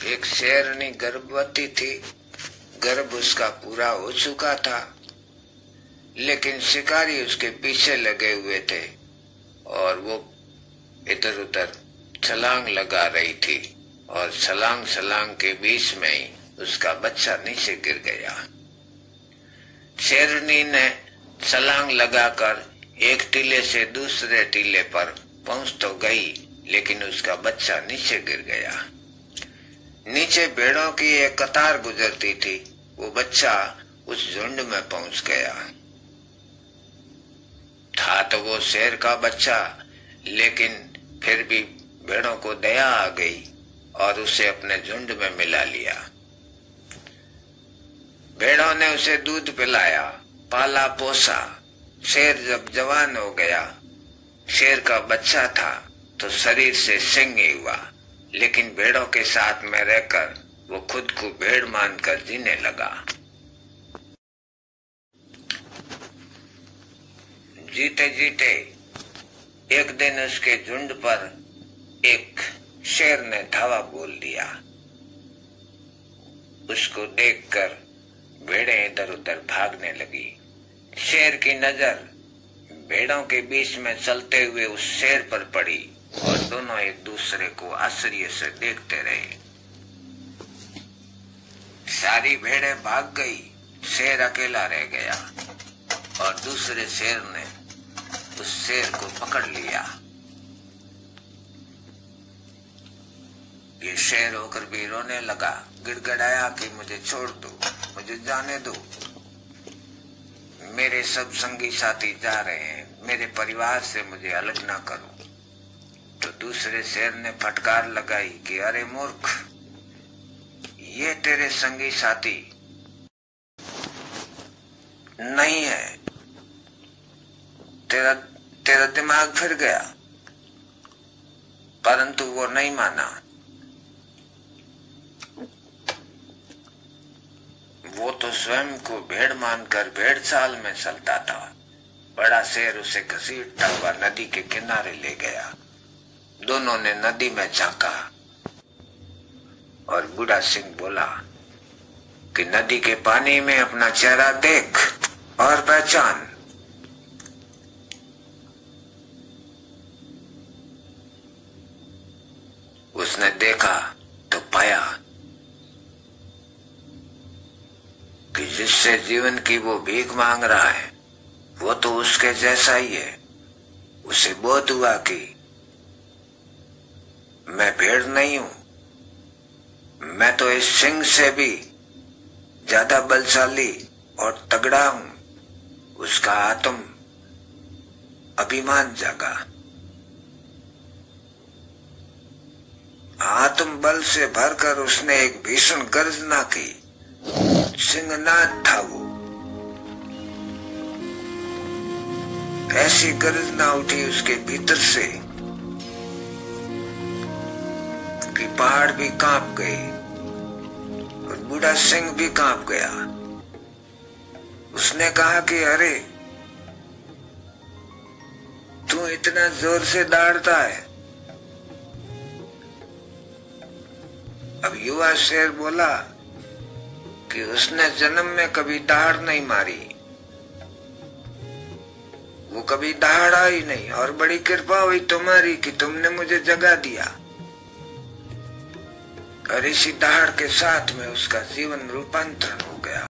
एक शेरनी गर्भवती थी। गर्भ उसका पूरा हो चुका था, लेकिन शिकारी उसके पीछे लगे हुए थे और वो इधर उधर छलांग लगा रही थी और छलांग के बीच में ही उसका बच्चा नीचे गिर गया। शेरनी ने छलांग लगाकर एक टीले से दूसरे टीले पर पहुंच तो गई, लेकिन उसका बच्चा नीचे गिर गया। नीचे भेड़ों की एक कतार गुजरती थी। वो बच्चा उस झुंड में पहुंच गया। था तो वो शेर का बच्चा, लेकिन फिर भी भेड़ों को दया आ गई और उसे अपने झुंड में मिला लिया। भेड़ों ने उसे दूध पिलाया, पाला पोसा। शेर जब जवान हो गया, शेर का बच्चा था तो शरीर से सिंह ही हुआ, लेकिन भेड़ों के साथ में रहकर वो खुद को भेड़ मानकर जीने लगा। जीते जीते एक दिन उसके झुंड पर एक शेर ने धावा बोल दिया। उसको देखकर भेड़ें इधर उधर भागने लगी। शेर की नजर भेड़ों के बीच में चलते हुए उस शेर पर पड़ी और दोनों एक दूसरे को आश्चर्य से देखते रहे। सारी भेड़ें भाग गई, शेर अकेला रह गया और दूसरे शेर ने उस शेर को पकड़ लिया। ये शेर होकर भी रोने लगा, गिड़गिड़ाया कि मुझे छोड़ दो, मुझे जाने दो, मेरे सब संगी साथी जा रहे हैं, मेरे परिवार से मुझे अलग ना करो। तो दूसरे शेर ने फटकार लगाई कि अरे मूर्ख, ये तेरे संगी साथी नहीं है, तेरा दिमाग फिर गया। परंतु वो नहीं माना। वो तो स्वयं को भेड़ मानकर भेड़ चाल में चलता था। बड़ा शेर उसे घसीटता हुआ नदी के किनारे ले गया। दोनों ने नदी में झांका और बूढ़ा सिंह बोला कि नदी के पानी में अपना चेहरा देख और पहचान। उसने देखा तो पाया कि जिससे जीवन की वो भीख मांग रहा है वो तो उसके जैसा ही है। उसे बोध हुआ कि मैं भेड़ नहीं हूं, मैं तो इस सिंह से भी ज्यादा बलशाली और तगड़ा हूं। उसका आत्म अभिमान जागा। आत्म बल से भरकर उसने एक भीषण गर्जना की। सिंहनाद था वो। ऐसी गर्जना उठी उसके भीतर से कि पहाड़ भी कांप गए और बूढ़ा सिंह भी कांप गया। उसने कहा कि अरे, तू इतना जोर से दौड़ता है। अब युवा शेर बोला कि उसने जन्म में कभी दहाड़ नहीं मारी, वो कभी दहाड़ा ही नहीं, और बड़ी कृपा हुई तुम्हारी कि तुमने मुझे जगा दिया। और इसी दहाड़ के साथ में उसका जीवन रूपांतरण हो गया।